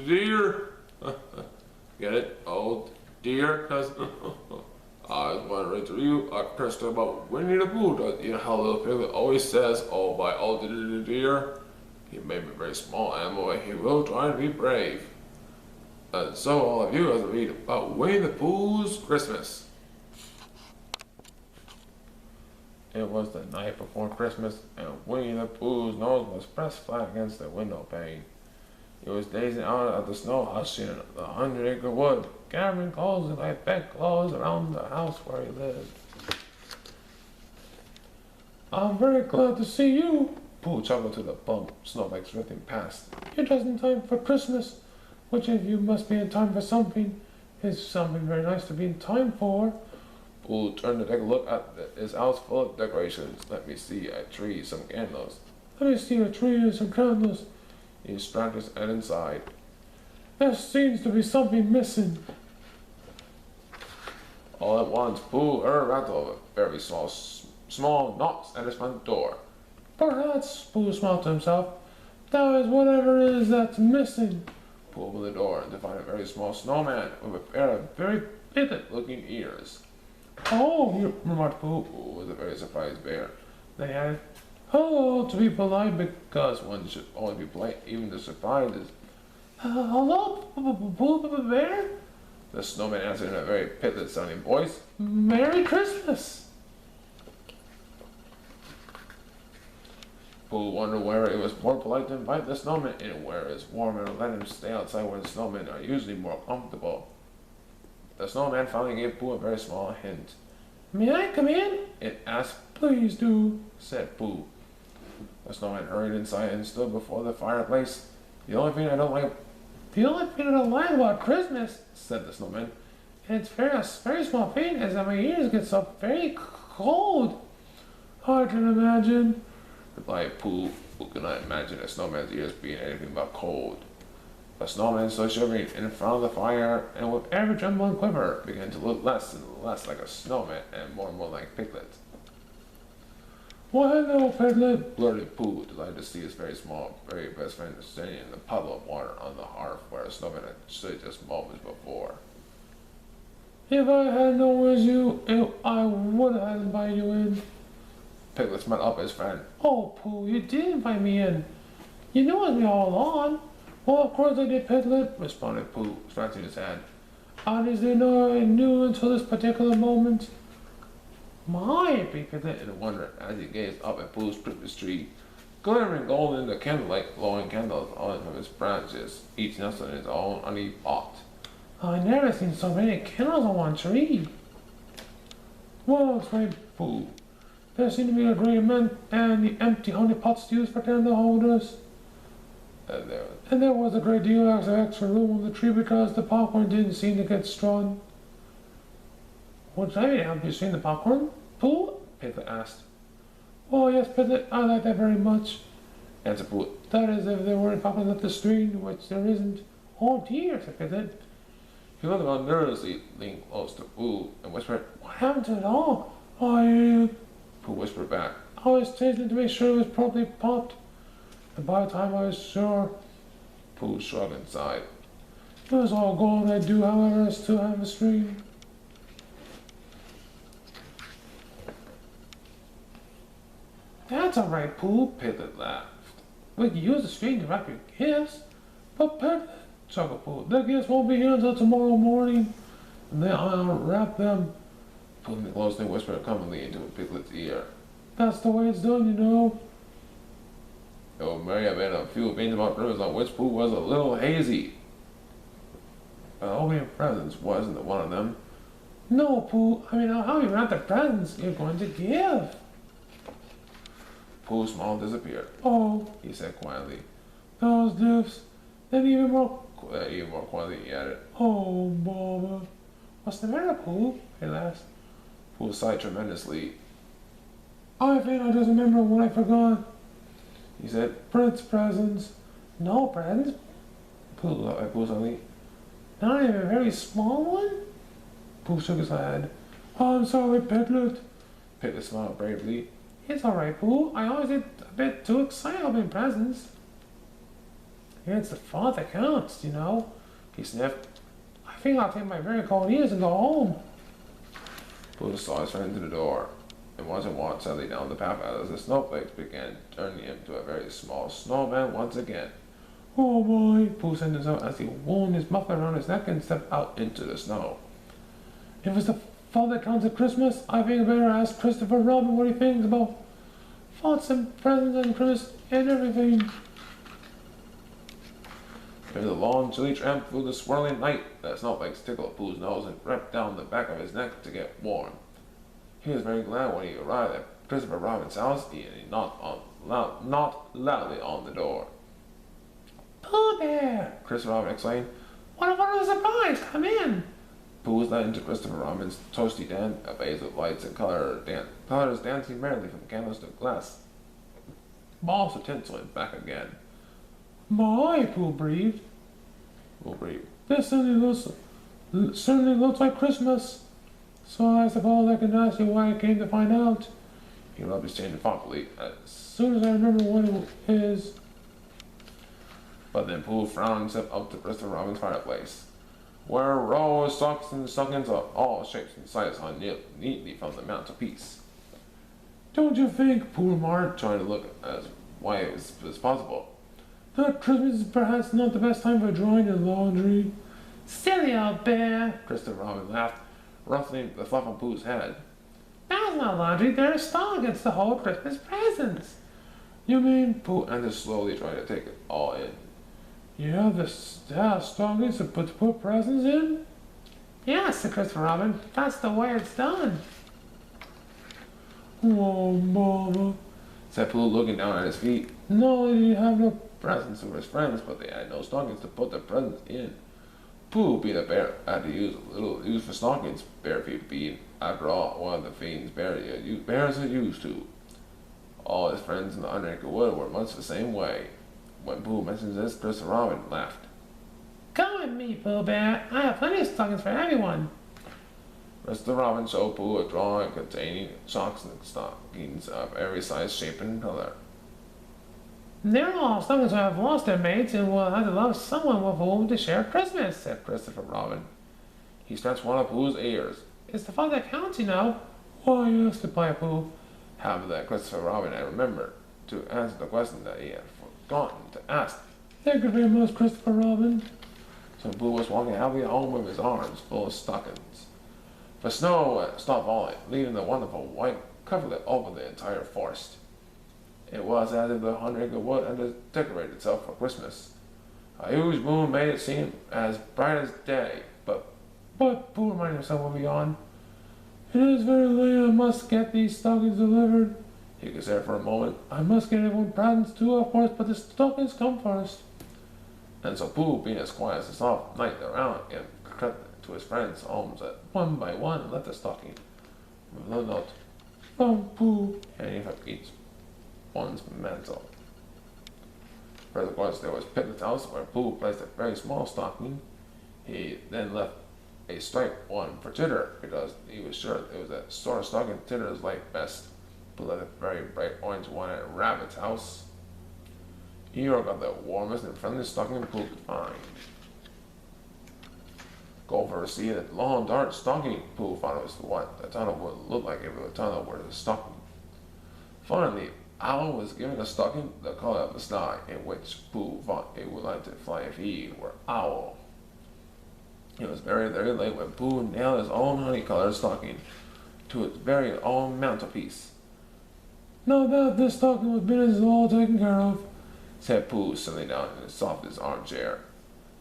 Dear. Get it? Oh, dear, because I was wondering to you a question about Winnie the Pooh. You know how little piglet always says, oh, my oh, dear. He may be a very small animal, but he will try to be brave. And so all of you guys read about Winnie the Pooh's Christmas. It was the night before Christmas, and Winnie the Pooh's nose was pressed flat against the window pane. He was gazing out at the snow hushing in the 100-acre wood, gathering cozy like bedclothes around the house where he lived. I'm very glad to see you, Pooh chuckled to the bump snowflakes drifting past. You're just in time for Christmas, which if you must be in time for something, is something very nice to be in time for. Pooh turned to take a look at his house full of decorations. Let me see a tree, some candles. Let me see a tree and some candles. He strapped his head inside. There seems to be something missing. All at once, Pooh heard a rattle of very small knocks at his front door. Perhaps, Pooh smiled to himself, that is whatever it is that's missing. Pooh opened the door to find a very small snowman with a pair of very piglet-looking ears. Oh, remarked Pooh, with a very surprised bear. They added, hello, to be polite, because one should only be polite, even the surprises. Hello, Bear? The snowman answered in a very piglet-sounding voice. Merry Christmas! Pooh wondered whether it was more polite to invite the snowman in where it's warm and let him stay outside where the snowmen are usually more comfortable. The snowman finally gave Pooh a very small hint. May I come in? It asked. Please do, said Pooh. The snowman hurried inside and stood before the fireplace. The only thing I don't like about Christmas, said the snowman, it's very small thing is that my ears get so very cold. I can imagine, replied Pooh, who could not imagine a snowman's ears being anything but cold. The snowman stood shivering in front of the fire, and with every tremble and quiver, began to look less and less like a snowman and more like Piglet. Well, hello, Piglet, blurted Pooh, delighted to see his very best friend standing in the puddle of water on the hearth where a snowman had stood just moments before. If I had known it was you, I would have invited you in. Piglet smiled up at his friend. Oh, Pooh, you did invite me in. You knew it was me all along. Well, of course I did, Piglet, responded Pooh, scratching his head. I just didn't know I knew until this particular moment. My, Piglet in wonder as he gazed up at Pooh's Christmas tree, glittering golden in the candlelight, glowing candles on from its branches, each nestled in its own honey pot. I never seen so many candles on one tree. Well, exclaimed Pooh, there seemed to be a great amount and the empty honey pots used for candle holders. And there was a great deal of extra room on the tree because the popcorn didn't seem to get strung. Would I have you seen the popcorn, Pooh? Piglet asked. Oh, yes, Piglet, I like that very much, answered Pooh. That is, if there weren't popcorn left to stream, which there isn't. Oh dear, said Piglet. He looked around nervously, leaned close to Pooh, and whispered, what happened to it all? Pooh whispered back. I was tasting to make sure it was properly popped. And by the time I was sure, Pooh shrugged and sighed. It was all gone, I do, however, I still have a stream. That's all right, Pooh, Piglet laughed. We can use the string to wrap your gifts. But Piglet, chuckled Pooh, the gifts won't be here until tomorrow morning. And then I'll wrap them. Pooh leaned close and whispered commonly into Piglet's ear. That's the way it's done, you know. There may have been a few things about Christmas on which Pooh was a little hazy. But opening presents wasn't one of them. No, Pooh, I mean, how you wrap the presents you're going to give? Pooh's smile disappeared. Oh, he said quietly. Those gifts. Then even more quietly he added. Oh, Mama. What's the matter, Pooh? He asked. Pooh sighed tremendously. I think I just remember what I forgot. He said, Prince presents. No presents? Pooh suddenly. Not even a very small one? Pooh shook his head. Oh, I'm sorry, Piglet. Piglet smiled bravely. It's all right, Pooh. I always get a bit too excited about presents. It's the thought that counts, you know. He sniffed. I think I'll take my very cold ears and go home. Pooh saw his friend to the door, and once and walked sadly down the path as the snowflakes began turning him to a very small snowman once again. Oh boy, Pooh said to himself as he wound his muffler around his neck and stepped out into the snow. If it's the thought that counts at Christmas, I think I better ask Christopher Robin what he thinks about thoughts and presents and Christmas and everything. It was a long, chilly tramp through the swirling night. The snowflakes tickled Pooh's nose and crept down the back of his neck to get warm. He was very glad when he arrived at Christopher Robin's house, and he knocked loudly on the door. Pooh there! Christopher Robin exclaimed. What a wonderful surprise! Come in! Pooh was led into Christopher Robin's toasty den, a blaze of lights and colors dancing merrily from candles to glass. Balls of tinsel and back again. My, Pooh breathed. This certainly looks like Christmas. So I suppose I can ask you why I came to find out. He rubbed his chin thoughtfully as soon as I remember what it is. But then Pooh frowned and stepped up to Christopher Robin's fireplace, where a row of socks and stockings of all shapes and sizes hung neatly from the mantelpiece. Don't you think, Pooh remarked, trying to look as white as possible, that Christmas is perhaps not the best time for drying your laundry? Silly old bear! Christopher Robin laughed, ruffling the fluff on Pooh's head. That's not laundry, they're stockings to hold Christmas presents. You mean? Pooh answered slowly, trying to take it all in. You have the stockings to put presents in? Yes, said Christopher Robin. That's the way it's done. Oh, Mama, said Pooh, looking down at his feet. No, he didn't have no presents for his friends, but they had no stockings to put the presents in. Pooh, being a bear, had to use a little use for stockings, bare feet being, after all, one of the things bears are used to. All his friends in the underacre wood were much the same way. When Pooh mentioned this, Christopher Robin laughed. Come with me, Pooh Bear. I have plenty of stockings for everyone. Christopher Robin showed Pooh a drawing containing socks and stockings of every size, shape, and color. They're all stockings who have lost their mates and will have to love someone with whom to share Christmas, said Christopher Robin. He scratched one of Pooh's ears. It's the thought that counts, you know. Why, yes, replied Pooh. However, that Christopher Robin had remembered to answer the question that he had forgotten to ask. Thank you very much, Christopher Robin. So Pooh was walking happily home with his arms full of stockings. The snow stopped falling, leaving the wonderful white coverlet over the entire forest. It was as if the 100-acre wood had decorated itself for Christmas. A huge moon made it seem as bright as day, but Pooh reminded himself of beyond. It is very late, I must get these stockings delivered. He considered for a moment. I must get everyone presents too, of course, but the stockings come first. And so Pooh, being as quiet as the soft night around him, crept to his friends' homes one by one and left a stocking with a note from Pooh, hanging from each one's mantle. First, of course, there was Piglet's house, where Pooh placed a very small stocking. He then left a striped one for Titter, because he was sure it was that sort of stocking Titter's liked best. Pooh left a very bright orange one at Rabbit's house. Eeyore got the warmest and friendliest stocking Pooh could find. Gopher received a long, dark stocking. Pooh thought it was what the tunnel would look like if the tunnel were a stocking. Finally, Owl was given a stocking the color of the sky, in which Pooh thought it would like to fly if he were Owl. It was very, very late when Pooh nailed his own honey-colored stocking to its very own mantelpiece. Now that this stocking with business is all taken care of, said Pooh, settling down in the softest armchair,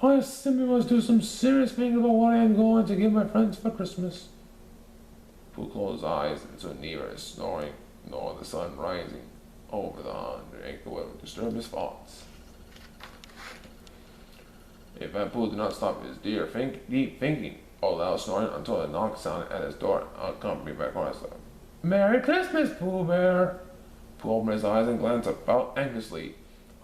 I simply must do some serious thinking about what I am going to give my friends for Christmas. Pooh closed his eyes, and so neither his snoring nor the sun rising over the 100-acre wood would disturb his thoughts. If Pooh did not stop his deep thinking or loud snoring until a knock sounded at his door, accompanied by a chorus of Merry Christmas, Pooh Bear! Pooh opened his eyes and glanced about anxiously.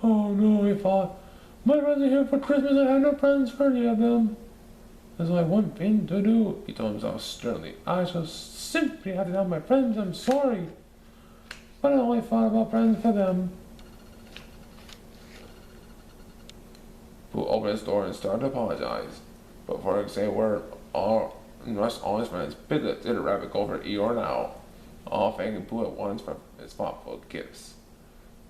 Oh no, he thought. My friends are here for Christmas. I have no presents for any of them. There's only one thing to do, he told himself sternly. I shall simply have to tell my friends I'm sorry. But I only thought about presents for them. Pooh opened his door and started to apologize. But before he could say a word, all his friends, Piglet, did a rabbit, Gopher, Eeyore, and Owl, all thanking Pooh at once for his thoughtful gifts.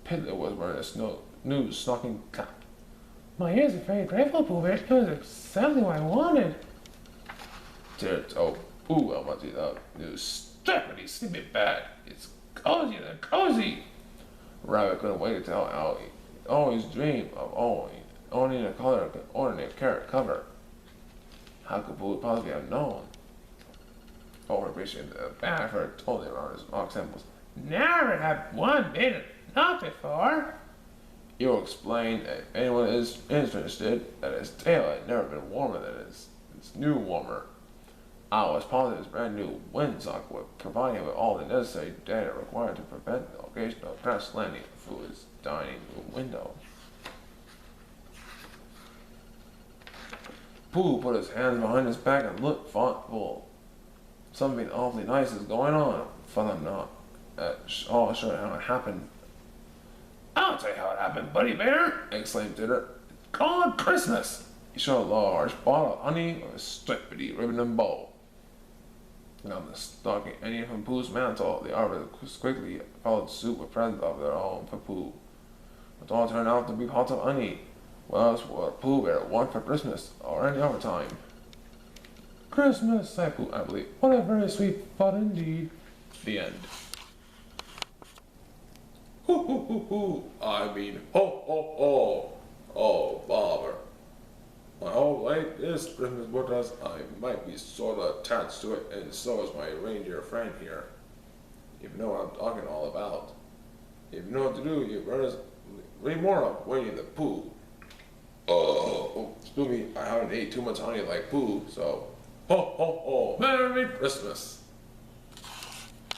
Piglet was wearing a new stocking cap. My ears are very grateful, Pooh Bear. It was exactly what I wanted. Derrick told Pooh how much he loved new Stephanie sleeping bad. It's cozy and cozy. Rabbit couldn't wait to tell Owl he always dreamed of owning a ordinary carrot cover. How could Pooh possibly have known? Gopher appreciated the bad fur totally around his mock temples. Never had one bit enough before. Eeyore explained that if anyone is interested, that his tail had never been warmer than his new warmer. Owl was positive his brand new windsock would provide him with all the necessary data required to prevent the occasional crash landing through his dining room window. Pooh put his hands behind his back and looked thoughtful. Something awfully nice is going on, but I'm not all sure how it happened. I'll tell you how it happened, Buddy Bear! Exclaimed Derrick. It's called Christmas! He showed a large bottle of honey with a strippity ribbon and bow. On the stocking hanging from Pooh's mantle, the arbiters quickly followed suit with presents of their own for Pooh. It all turned out to be pots of honey. What else would Pooh Bear want for Christmas or any other time? Christmas, sighed Pooh happily. What a very sweet thought indeed. The end. Hoo hoo hoo hoo. I mean ho ho ho. Oh, bother. My whole life this Christmas with us, I might be sort of attached to it, and so is my reindeer friend here. If you know what I'm talking all about. If you know what to do, you better read more of Winnie the Pooh. Oh, excuse me, I haven't ate too much honey like Pooh, so ho ho ho, Merry Christmas!